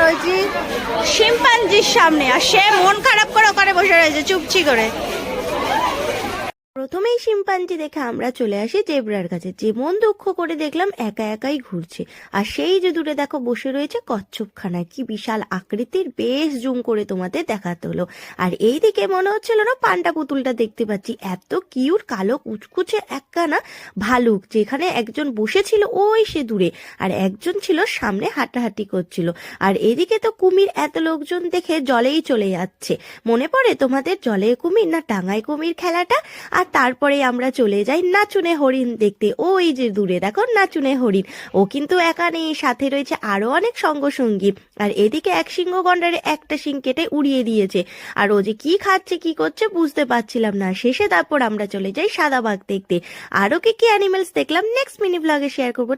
রয়েছি শিম্পাঞ্জির সামনে, আর সে মন খারাপ করে ওখানে বসে রয়েছে চুপচি করে। প্রথমেই শিম্পাঞ্জি দেখে আমরা চলে আসি জেব্রার কাছে। যেমন দুঃখ করে দেখলাম একা একাই ঘুরছে, আর সেই যে দূরে দেখো বসে রয়েছে কচ্ছপখানায়, কি বিশাল আকৃতির, বেশ জুম করে তোমাদের দেখাতে হলো। আর এইদিকে মনে হচ্ছিল না পান্ডা পুতুলটা দেখতে পাচ্ছি, এত কিউট কালো কুচকুচে একখানা ভালুক, যেখানে একজন বসেছিল ওই সে দূরে, আর একজন ছিল সামনে হাঁটাহাঁটি করছিল। আর এদিকে তো কুমির, এত লোকজন দেখে জলেই চলে যাচ্ছে। মনে পড়ে তোমাদের জলে কুমির না টাঙায় কুমির খেলাটা? আর তারপরে আমরা চলে যাই নাচুনে হরিণ দেখতে। ওই যে দূরে দেখো নাচুনে হরিণ, ও কিন্তু একা নেই, সাথে রয়েছে আরো অনেক সঙ্গী। আর এদিকে এক সিংহ গন্ডারে একটা শিং কেটে উড়িয়ে দিয়েছে, আর ও যে কি খাচ্ছে কি করছে বুঝতে পারছিলাম না। শেষে তারপর আমরা চলে যাই সাদা বাঘ দেখতে। আরো কি কি অ্যানিমেলস দেখলাম নেক্সট মিনি ব্লগে শেয়ার করবো।